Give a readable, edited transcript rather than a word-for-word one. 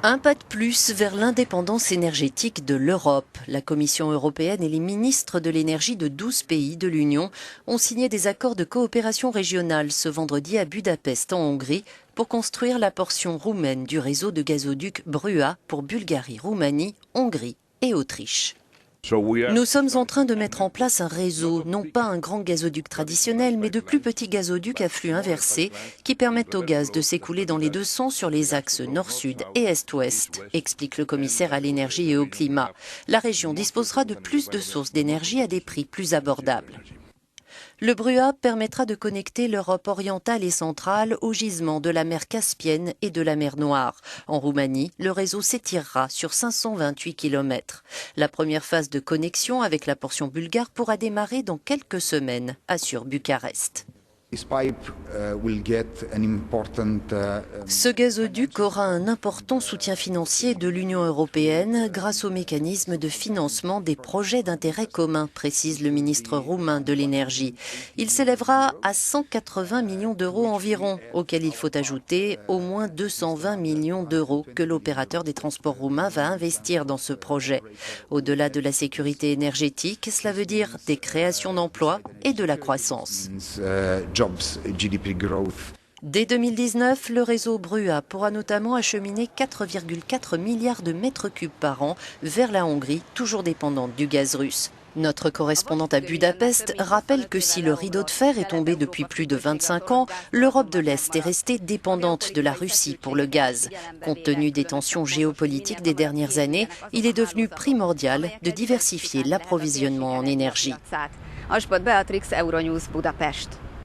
Un pas de plus vers l'indépendance énergétique de l'Europe. La Commission européenne et les ministres de l'énergie de 12 pays de l'Union ont signé des accords de coopération régionale ce vendredi à Budapest en Hongrie pour construire la portion roumaine du réseau de gazoduc Brua pour Bulgarie, Roumanie, Hongrie et Autriche. Nous sommes en train de mettre en place un réseau, non pas un grand gazoduc traditionnel, mais de plus petits gazoducs à flux inversé qui permettent au gaz de s'écouler dans les deux sens sur les axes nord-sud et est-ouest, explique le commissaire à l'énergie et au climat. La région disposera de plus de sources d'énergie à des prix plus abordables. Le Brua permettra de connecter l'Europe orientale et centrale aux gisements de la mer Caspienne et de la mer Noire. En Roumanie, le réseau s'étirera sur 528 km. La première phase de connexion avec la portion bulgare pourra démarrer dans quelques semaines, assure Bucarest. Ce gazoduc aura un important soutien financier de l'Union européenne grâce au mécanisme de financement des projets d'intérêt commun, précise le ministre roumain de l'énergie. Il s'élèvera à 180 millions d'euros environ, auxquels il faut ajouter au moins 220 millions d'euros que l'opérateur des transports roumain va investir dans ce projet. Au-delà de la sécurité énergétique, cela veut dire des créations d'emplois et de la croissance. Dès 2019, le réseau Brua pourra notamment acheminer 4,4 milliards de mètres cubes par an vers la Hongrie, toujours dépendante du gaz russe. Notre correspondante à Budapest rappelle que si le rideau de fer est tombé depuis plus de 25 ans, l'Europe de l'Est est restée dépendante de la Russie pour le gaz. Compte tenu des tensions géopolitiques des dernières années, il est devenu primordial de diversifier l'approvisionnement en énergie. Asbot Beatrix, Euronews, Budapest.